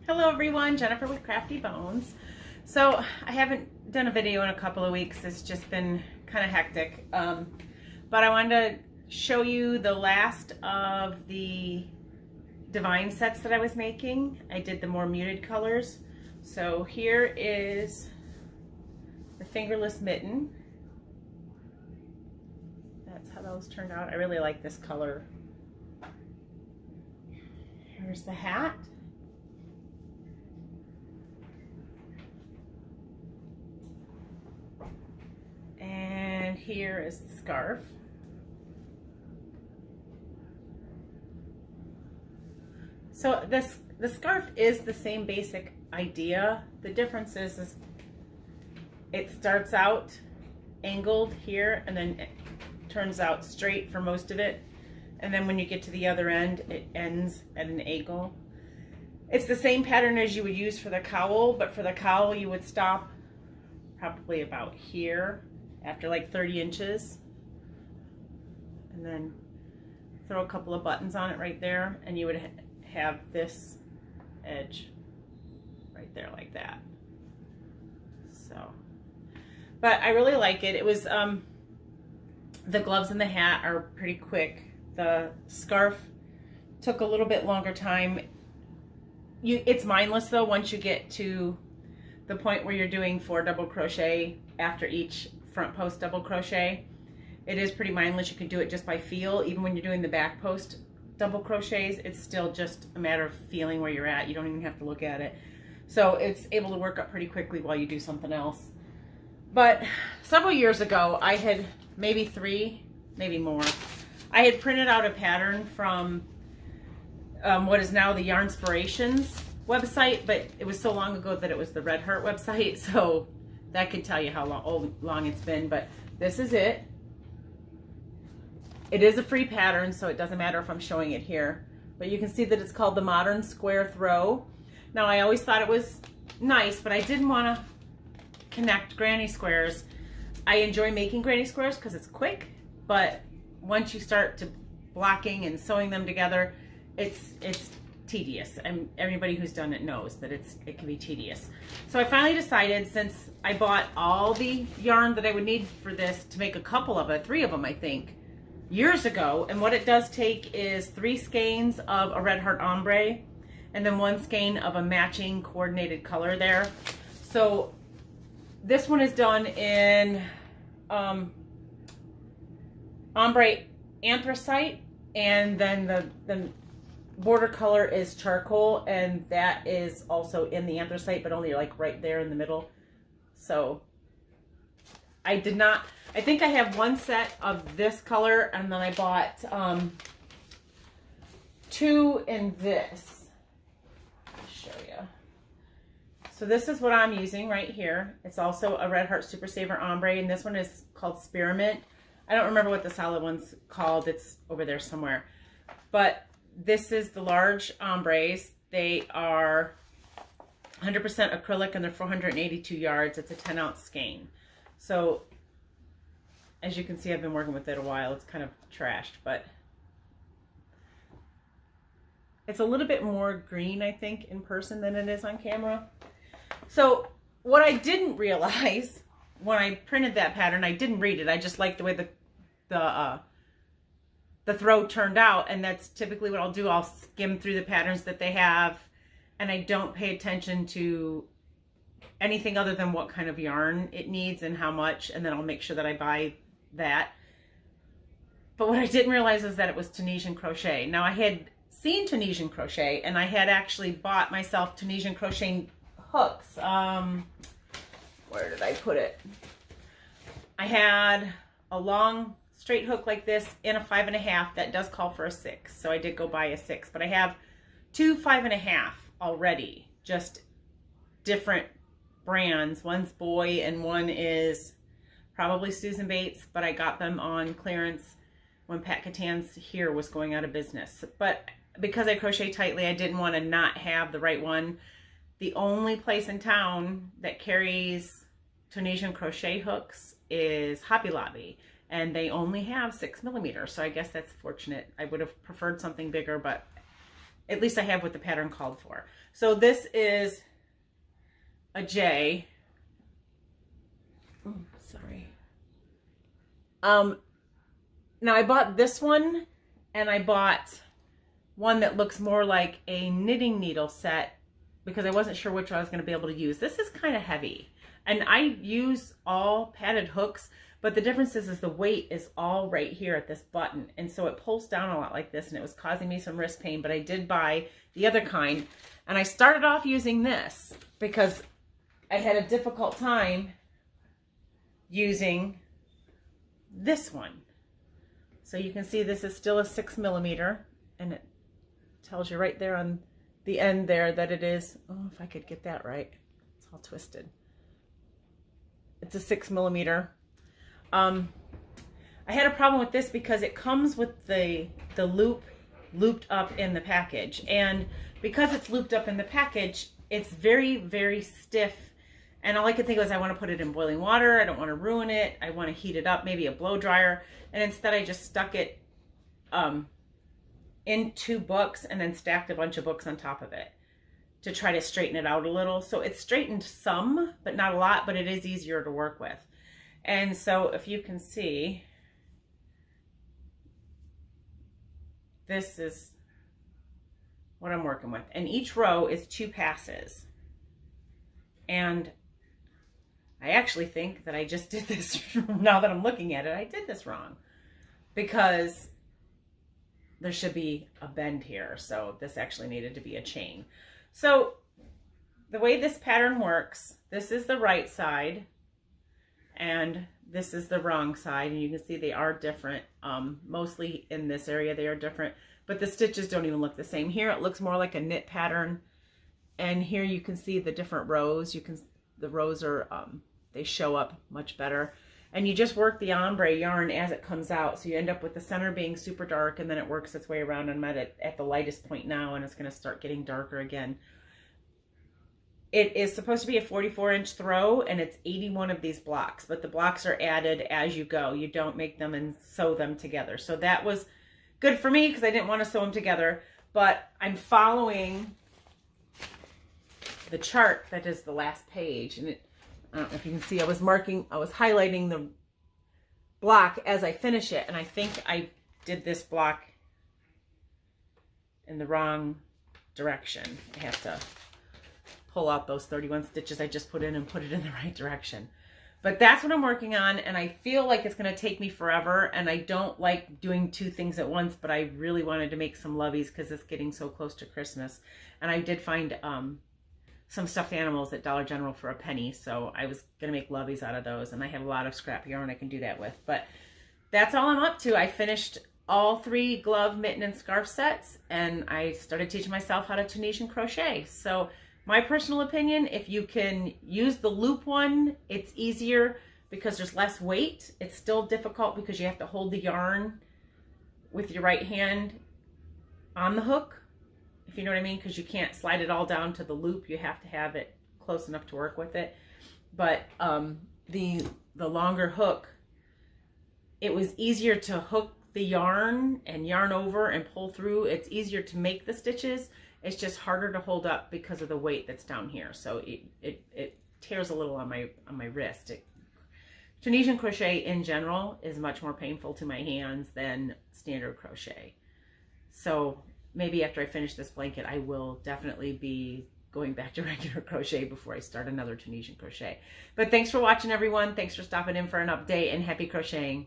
Hello everyone, Jennifer with Crafty Bones. So I haven't done a video in a couple of weeks. It's just been kind of hectic. But I wanted to show you the last of the Devine sets that I was making. I did the more muted colors. So here is the Fingerless mitten. That's how those turned out. I really like this color. Here's the hat. And here is the scarf. So the scarf is the same basic idea. The difference is it starts out angled here and then it turns out straight for most of it. And then when you get to the other end, it ends at an angle. It's the same pattern as you would use for the cowl, but for the cowl you would stop probably about here after like 30 inches. And then throw a couple of buttons on it right there, and you would have this edge right there like that. So, but I really like it. It was, the gloves and the hat are pretty quick. The scarf took a little bit longer time. It's mindless though once you get to the point where you're doing 4 double crochet after each front post double crochet. It is pretty mindless. You can do it just by feel. Even when you're doing the back post double crochets, it's still just a matter of feeling where you're at. You don't even have to look at it. So it's able to work up pretty quickly while you do something else. But several years ago, I had maybe 3, maybe more. I had printed out a pattern from what is now the Yarnspirations website, but it was so long ago that it was the Red Heart website, so that could tell you how long it's been. But this is it. It is a free pattern, so it doesn't matter if I'm showing it here. But you can see that it's called the Modern Square Throw. Now, I always thought it was nice, but I didn't want to connect granny squares. I enjoy making granny squares because it's quick, but once you start to blocking and sewing them together, it's tedious. And everybody who's done it knows that it can be tedious. So I finally decided, since I bought all the yarn that I would need for this to make a couple of it, 3 of them I think, years ago, and what it does take is 3 skeins of a Red Heart ombre and then 1 skein of a matching coordinated color there. So this one is done in ombre anthracite, and then the border color is charcoal, and that is also in the anthracite, but only like right there in the middle. So I think I have 1 set of this color, and then I bought 2 in this. I'll show you. So this is what I'm using right here. It's also a Red Heart Super Saver ombre, and this one is called Spearmint. I don't remember what the solid one's called. It's over there somewhere. But this is the large ombres. They are 100% acrylic, and they're 482 yards. It's a 10-ounce skein. So as you can see, I've been working with it a while. It's kind of trashed, but it's a little bit more green, I think, in person than it is on camera. So what I didn't realize when I printed that pattern, I didn't read it. I just liked the way the throw turned out, and that's typically what I'll do. I'll skim through the patterns that they have, and I don't pay attention to anything other than what kind of yarn it needs and how much, and then I'll make sure that I buy that. But what I didn't realize is that it was Tunisian crochet. Now, I had seen Tunisian crochet, and I had actually bought myself Tunisian crochet hooks. Where did I put it? I had a long straight hook like this in a 5.5 that does call for a 6, so I did go buy a 6, but I have 2 5.5 already, just different brands. One's Boy and one is probably Susan Bates, but I got them on clearance when Pat Catan's here was going out of business. But because I crochet tightly, I didn't want to not have the right one. The only place in town that carries Tunisian crochet hooks is Hobby Lobby, and they only have 6mm, so I guess that's fortunate. I would have preferred something bigger, but At least I have what the pattern called for. So this is a J. Oh, sorry. Now I bought this one, and I bought one that looks more like a knitting needle set because I wasn't sure which one I was going to be able to use. This is kind of heavy, and I use all padded hooks, but the difference is the weight is all right here at this button, and so it pulls down a lot like this, and it was causing me some wrist pain. But I did buy the other kind, and I started off using this because I had a difficult time using this one. So you can see this is still a 6mm, and it tells you right there on the end there that it is, oh, if I could get that right, it's all twisted. It's a 6mm. I had a problem with this because it comes with the loop looped up in the package, and because it's looped up in the package, it's very, very stiff. And all I could think was, I want to put it in boiling water. I don't want to ruin it. I want to heat it up, maybe a blow dryer. And instead I just stuck it in 2 books and then stacked a bunch of books on top of it to try to straighten it out a little. So it's straightened some, but not a lot, but it is easier to work with. And so if you can see, this is what I'm working with. And each row is 2 passes. And I actually think that I just did this, now that I'm looking at it, I did this wrong, because there should be a bend here. So this actually needed to be a chain. So the way this pattern works, this is the right side and this is the wrong side. And you can see they are different. Mostly in this area, they are different, but the stitches don't even look the same. Here it looks more like a knit pattern. And here you can see the different rows. The rows are, they show up much better. And you just work the ombre yarn as it comes out. So you end up with the center being super dark, and then it works its way around. I'm at the lightest point now, and it's going to start getting darker again. It is supposed to be a 44-inch throw, and it's 81 of these blocks, but the blocks are added as you go. You don't make them and sew them together. So that was good for me because I didn't want to sew them together, but I'm following the chart that is the last page, and I don't know if you can see, I was highlighting the block as I finish it, and I think I did this block in the wrong direction. I have to pull out those 31 stitches I just put in and put it in the right direction. But that's what I'm working on, and I feel like it's going to take me forever, and I don't like doing 2 things at once, but I really wanted to make some loveys because it's getting so close to Christmas. And I did find some stuffed animals at Dollar General for a penny, so I was going to make loveys out of those, and I have a lot of scrap yarn I can do that with. But that's all I'm up to. I finished all 3 glove, mitten, and scarf sets, and I started teaching myself how to Tunisian crochet. So my personal opinion, if you can use the loop one, it's easier because there's less weight. It's still difficult because you have to hold the yarn with your right hand on the hook, if you know what I mean, because you can't slide it all down to the loop. You have to have it close enough to work with it. But the longer hook, it was easier to hook the yarn and yarn over and pull through. It's easier to make the stitches. It's just harder to hold up because of the weight that's down here. So it tears a little on my wrist. Tunisian crochet in general is much more painful to my hands than standard crochet. So maybe after I finish this blanket, I will definitely be going back to regular crochet before I start another Tunisian crochet. But thanks for watching, everyone. Thanks for stopping in for an update, and happy crocheting.